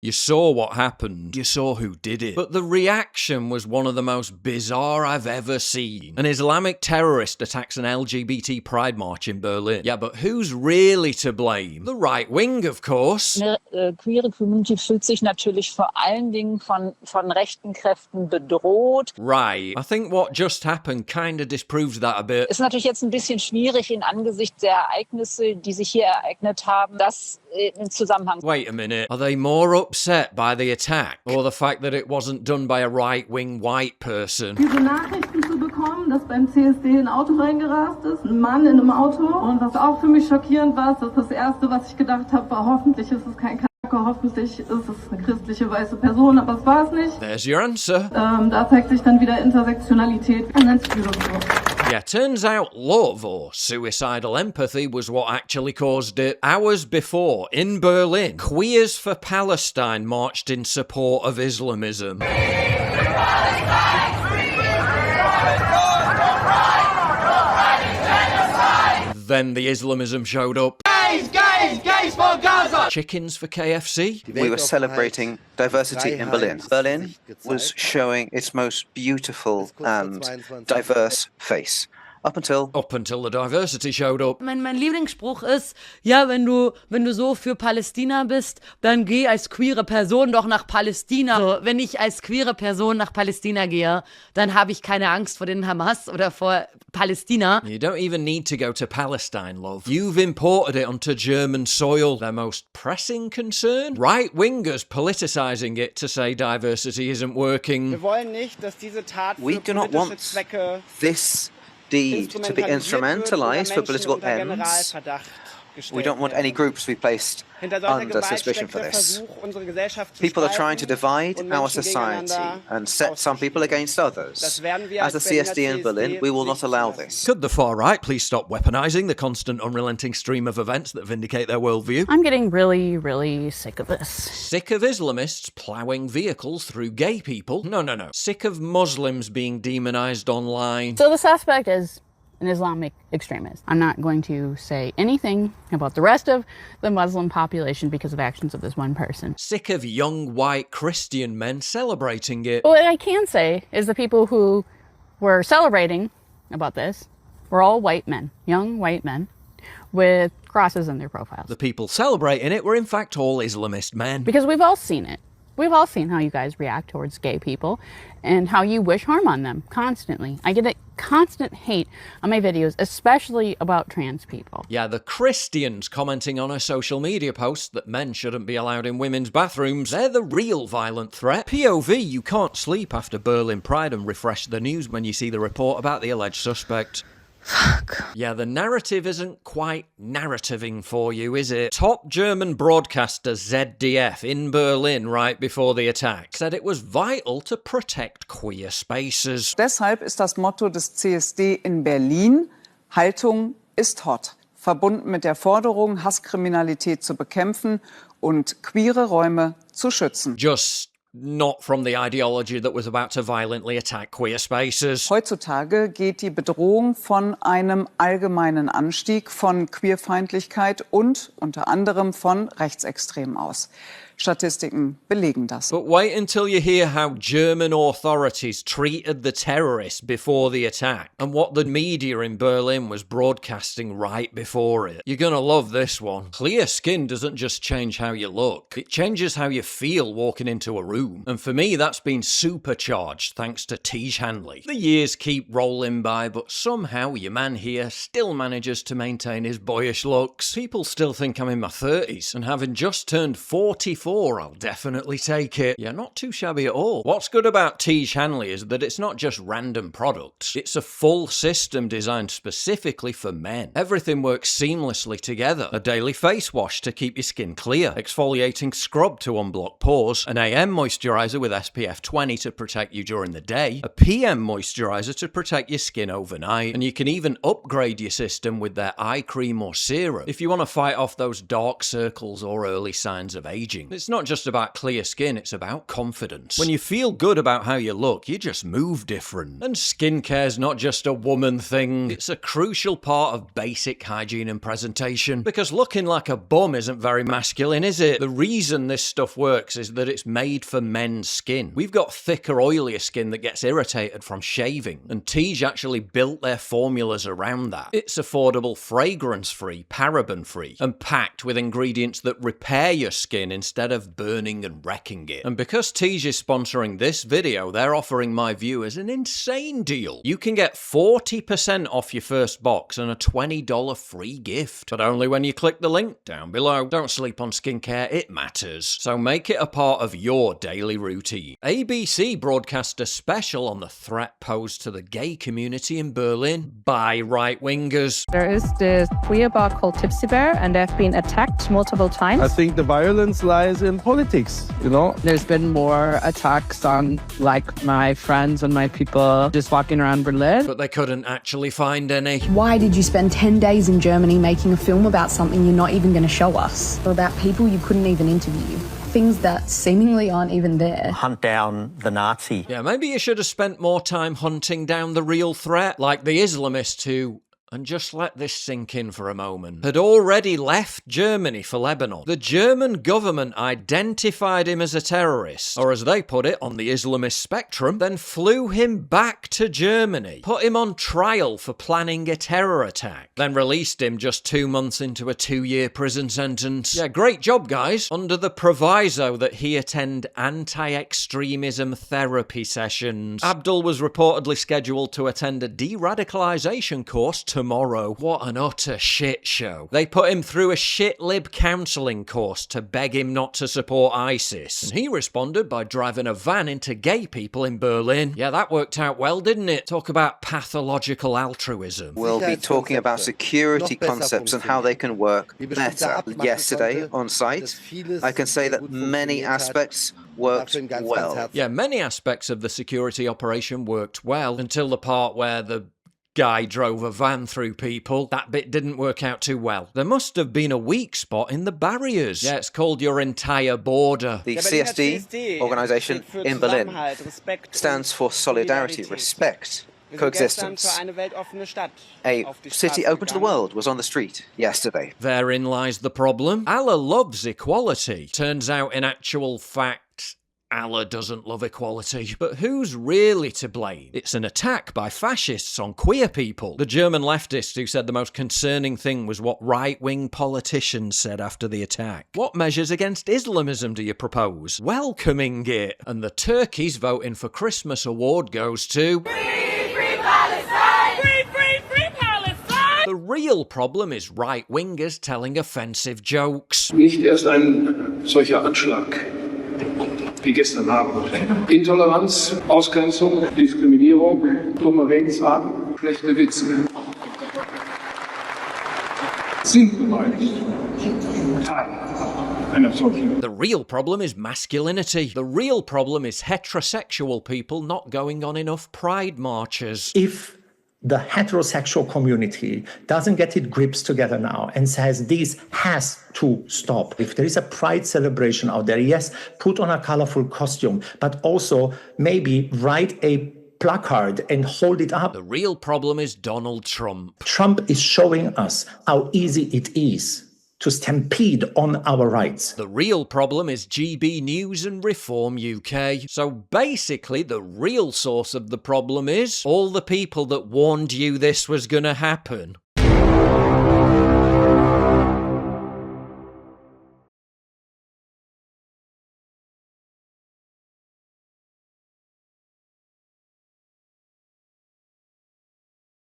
You saw what happened. You saw who did it. But the reaction was one of the most bizarre I've ever seen. An Islamic terrorist attacks an LGBT pride march in Berlin. Yeah, but who's really to blame? The right wing, of course. Eine queere Community fühlt sich natürlich vor allen Dingen von rechten Kräften bedroht. Right. I think what just happened kind of disproves that a bit. Ist natürlich jetzt ein bisschen schwierig in Angesicht der Ereignisse, die sich hier ereignet haben, das in Zusammenhang. Wait a minute. Are they more upset by the attack or the fact that it wasn't done by a right-wing white person? Diese Nachrichten zu bekommen, dass beim CSD ein Auto reingerast ist, ein Mann in einem Auto. Und was auch für mich schockierend war, ist, dass das Erste, was ich gedacht habe, war, hoffentlich ist es kein Kacke, hoffentlich ist es eine christliche weiße Person, aber es war es nicht. There's your answer. Da zeigt sich dann wieder Intersektionalität. And that's beautiful. Yeah, turns out love or suicidal empathy was what actually caused it. Hours before, in Berlin, Queers for Palestine marched in support of Islamism. Then the Islamism showed up. Gays for Gaza! Chickens for KFC? We were celebrating diversity in Berlin. Berlin was showing its most beautiful and diverse face. Up until the diversity showed up. Mein Lieblingsspruch ist, ja, wenn du so für Palästina bist, dann geh als queere Person doch nach Palästina. Also, wenn ich als queere Person nach Palästina gehe, dann habe ich keine Angst vor den Hamas oder vor Palästina. You don't even need to go to Palestine, love. You've imported it onto German soil. Their most pressing concern? Right-wingers politicizing it to say diversity isn't working. we do not want this deed to be instrumentalized for political ends. We don't want any groups to be placed under suspicion for this. People are trying to divide our society and set some people against others. As the CSD in Berlin, we will not allow this. Could the far right please stop weaponizing the constant unrelenting stream of events that vindicate their worldview? I'm getting really, really sick of this. Sick of Islamists ploughing vehicles through gay people? No. Sick of Muslims being demonized online. So the suspect is an Islamic extremist. I'm not going to say anything about the rest of the Muslim population because of actions of this one person. Sick of young white Christian men celebrating it. What I can say is the people who were celebrating about this were all white men, young white men, with crosses in their profiles. The people celebrating it were in fact all Islamist men. Because we've all seen it. We've all seen how you guys react towards gay people and how you wish harm on them constantly. I get a constant hate on my videos, especially about trans people. Yeah, the Christians commenting on her social media posts that men shouldn't be allowed in women's bathrooms, they're the real violent threat. POV, you can't sleep after Berlin Pride and refresh the news when you see the report about the alleged suspect. Fuck. Yeah, the narrative isn't quite narrativing for you, is it? Top German broadcaster ZDF in Berlin right before the attack said it was vital to protect queer spaces. Deshalb ist das Motto des CSD in Berlin: Haltung ist hot. Verbunden mit der Forderung, Hasskriminalität zu bekämpfen und queere Räume zu schützen. Just not from the ideology that was about to violently attack queer spaces. Heutzutage geht die Bedrohung von einem allgemeinen Anstieg von Queerfeindlichkeit und unter anderem von Rechtsextremen aus. Statistiken belegen das. But wait until you hear how German authorities treated the terrorists before the attack and what the media in Berlin was broadcasting right before it. You're gonna love this one. Clear skin doesn't just change how you look, it changes how you feel walking into a room. And for me, that's been supercharged thanks to Tej Hanley. The years keep rolling by, but somehow your man here still manages to maintain his boyish looks. People still think I'm in my 30s, and having just turned 44, I'll definitely take it. Yeah, not too shabby at all. What's good about Tej Hanley is that it's not just random products. It's a full system designed specifically for men. Everything works seamlessly together. A daily face wash to keep your skin clear, exfoliating scrub to unblock pores, an AM moisturizer with SPF 20 to protect you during the day, a PM moisturizer to protect your skin overnight, and you can even upgrade your system with their eye cream or serum if you want to fight off those dark circles or early signs of aging. It's not just about clear skin, it's about confidence. When you feel good about how you look, you just move different. And skincare's not just a woman thing, it's a crucial part of basic hygiene and presentation. Because looking like a bum isn't very masculine, is it? The reason this stuff works is that it's made for men's skin. We've got thicker, oilier skin that gets irritated from shaving, and Tige actually built their formulas around that. It's affordable, fragrance-free, paraben-free, and packed with ingredients that repair your skin instead of burning and wrecking it. And because Tige is sponsoring this video, they're offering my viewers an insane deal. You can get 40% off your first box and a $20 free gift, but only when you click the link down below. Don't sleep on skincare, it matters. So make it a part of your daily routine. ABC broadcast a special on the threat posed to the gay community in Berlin by right-wingers. There is this queer bar called Tipsy Bear, and they've been attacked multiple times. I think the violence lies in politics, you know? There's been more attacks on, like, my friends and my people just walking around Berlin. But they couldn't actually find any. Why did you spend 10 days in Germany making a film about something you're not even going to show us? Or about people you couldn't even interview? Things that seemingly aren't even there. Hunt down the Nazi. Yeah, maybe you should have spent more time hunting down the real threat, like the Islamists who, and just let this sink in for a moment, had already left Germany for Lebanon. The German government identified him as a terrorist, or as they put it on the Islamist spectrum, then flew him back to Germany, put him on trial for planning a terror attack, then released him just 2 months into a 2-year prison sentence. Yeah, great job, guys, under the proviso that he attend anti-extremism therapy sessions. Abdul was reportedly scheduled to attend a de-radicalization course tomorrow. What an utter shit show. They put him through a shit-lib counselling course to beg him not to support ISIS. And he responded by driving a van into gay people in Berlin. Yeah, that worked out well, didn't it? Talk about pathological altruism. We'll be talking about security concepts and how they can work better. Yesterday, on site, I can say that many aspects worked well. Yeah, many aspects of the security operation worked well, until the part where the guy drove a van through people. That bit didn't work out too well. There must have been a weak spot in the barriers. Yeah, it's called your entire border. The CSD organization in Berlin stands for solidarity, respect, coexistence. A city open to the world was on the street yesterday. Therein lies the problem. Allah loves equality. Turns out, in actual fact, Allah doesn't love equality. But who's really to blame? It's an attack by fascists on queer people. The German leftists who said the most concerning thing was what right-wing politicians said after the attack. What measures against Islamism do you propose? Welcoming it. And the turkeys voting for Christmas award goes to... Free, free Palestine! Free, free, free Palestine! The real problem is right-wingers telling offensive jokes. Nicht erst ein solcher Anschlag wie gestern Abend. Intoleranz, Ausgrenzung, Diskriminierung, dumme Redensarten, schlechte Witze sind beleidigt. The real problem is masculinity. The real problem is heterosexual people not going on enough pride marches. If the heterosexual community doesn't get its grips together now and says this has to stop. If there is a pride celebration out there, yes, put on a colorful costume, but also maybe write a placard and hold it up. The real problem is Donald Trump. Trump is showing us how easy it is to stampede on our rights. The real problem is GB News and Reform UK. So basically, the real source of the problem is all the people that warned you this was gonna happen